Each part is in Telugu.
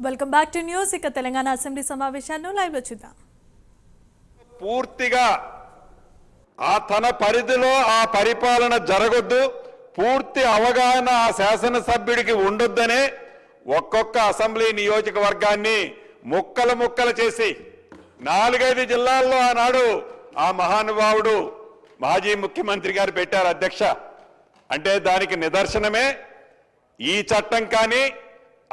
Welcome back to news. ఇక తెలంగాణ అసెంబ్లీ సమావేశాలను లైవ్ లో చూద్దాం. పూర్తిగా ఆ తన పరిధిలో ఆ పరిపాలన జరగొద్దు, పూర్తి అవగాహన ఆ శాసనసభ్యుడికి ఉండొద్దనే ఒక్కొక్క అసెంబ్లీ నియోజకవర్గాన్ని ముక్కలు ముక్కలు చేసి 4-5 జిల్లాల్లో ఆనాడు ఆ మహానుభావుడు మాజీ ముఖ్యమంత్రి గారు పెట్టారు అధ్యక్ష. అంటే దానికి నిదర్శనమే ఈ చట్టం కానీ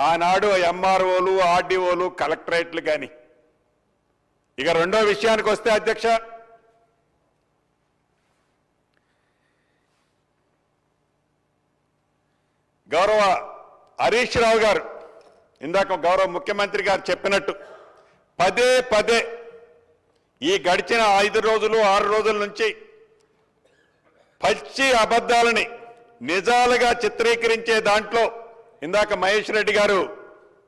ఆనాడు ఎంఆర్ఓలు, ఆర్డీఓలు, కలెక్టరేట్లు కానీ. ఇక రెండో విషయానికి వస్తే అధ్యక్ష, గౌరవ హరీష్ రావు గారు ఇందాక గౌరవ ముఖ్యమంత్రి గారు చెప్పినట్టు పదే పదే ఈ గడిచిన 5 రోజులు 6 రోజుల నుంచి పచ్చి అబద్ధాలని నిజాలుగా చిత్రీకరించే దాంట్లో ఇందాక మహేష్ రెడ్డి గారు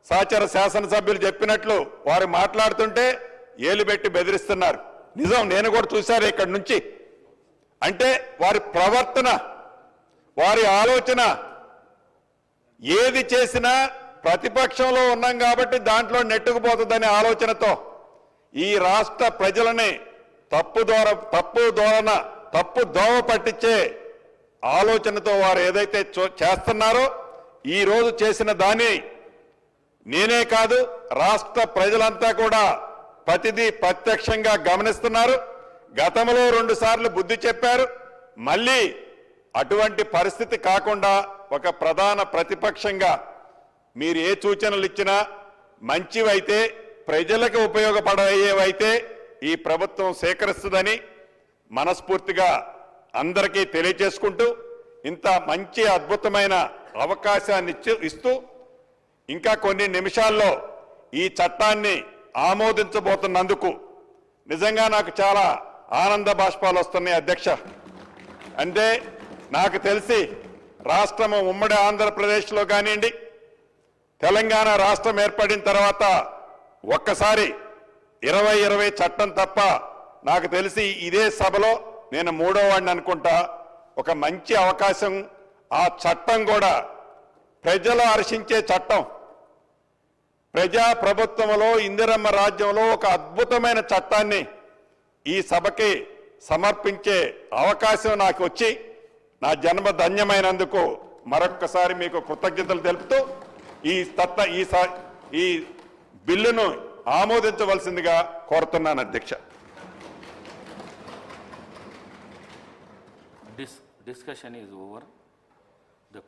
సహచర శాసనసభ్యులు చెప్పినట్లు వారు మాట్లాడుతుంటే ఏలు పెట్టి బెదిరిస్తున్నారు. నిజం, నేను కూడా చూశాను ఇక్కడి నుంచి. అంటే వారి ప్రవర్తన, వారి ఆలోచన, ఏది చేసినా ప్రతిపక్షంలో ఉన్నాం కాబట్టి దాంట్లో నెట్టుకుపోతుందనే ఆలోచనతో ఈ రాష్ట్ర ప్రజలని తప్పు దోవ పట్టించే ఆలోచనతో వారు ఏదైతే చేస్తున్నారో ఈ రోజు చేసిన దాన్ని నేనే కాదు రాష్ట్ర ప్రజలంతా కూడా ప్రతిదీ ప్రత్యక్షంగా గమనిస్తున్నారు. గతంలో 2 సార్లు బుద్ధి చెప్పారు. మళ్ళీ అటువంటి పరిస్థితి కాకుండా ఒక ప్రధాన ప్రతిపక్షంగా మీరు ఏ సూచనలు ఇచ్చినా మంచివైతే, ప్రజలకు ఉపయోగపడేవైతే ఈ ప్రభుత్వం సేకరిస్తుందని మనస్ఫూర్తిగా అందరికీ తెలియజేసుకుంటూ, ఇంత మంచి అద్భుతమైన అవకాశాన్ని ఇస్తూ ఇంకా కొన్ని నిమిషాల్లో ఈ చట్టాన్ని ఆమోదించబోతున్నందుకు నిజంగా నాకు చాలా ఆనంద బాష్పాలు వస్తున్నాయి అధ్యక్ష. అంటే నాకు తెలిసి రాష్ట్రము ఉమ్మడి ఆంధ్రప్రదేశ్లో కానివ్వండి, తెలంగాణ రాష్ట్రం ఏర్పడిన తర్వాత ఒక్కసారి 2020 చట్టం తప్ప నాకు తెలిసి ఇదే సభలో నేను 3వ వాడిని అనుకుంటా. ఒక మంచి అవకాశం, ఆ చట్టం కూడా ప్రజలు హర్షించే చట్టం, ప్రజా ప్రభుత్వంలో ఇందిరమ్మ రాజ్యంలో ఒక అద్భుతమైన చట్టాన్ని ఈ సభకి సమర్పించే అవకాశం నాకు వచ్చి నా జన్మ ధన్యమైనందుకు మరొక్కసారి మీకు కృతజ్ఞతలు తెలుపుతూ ఈ బిల్లును ఆమోదించవలసిందిగా కోరుతున్నాను అధ్యక్ష. Discussion is over.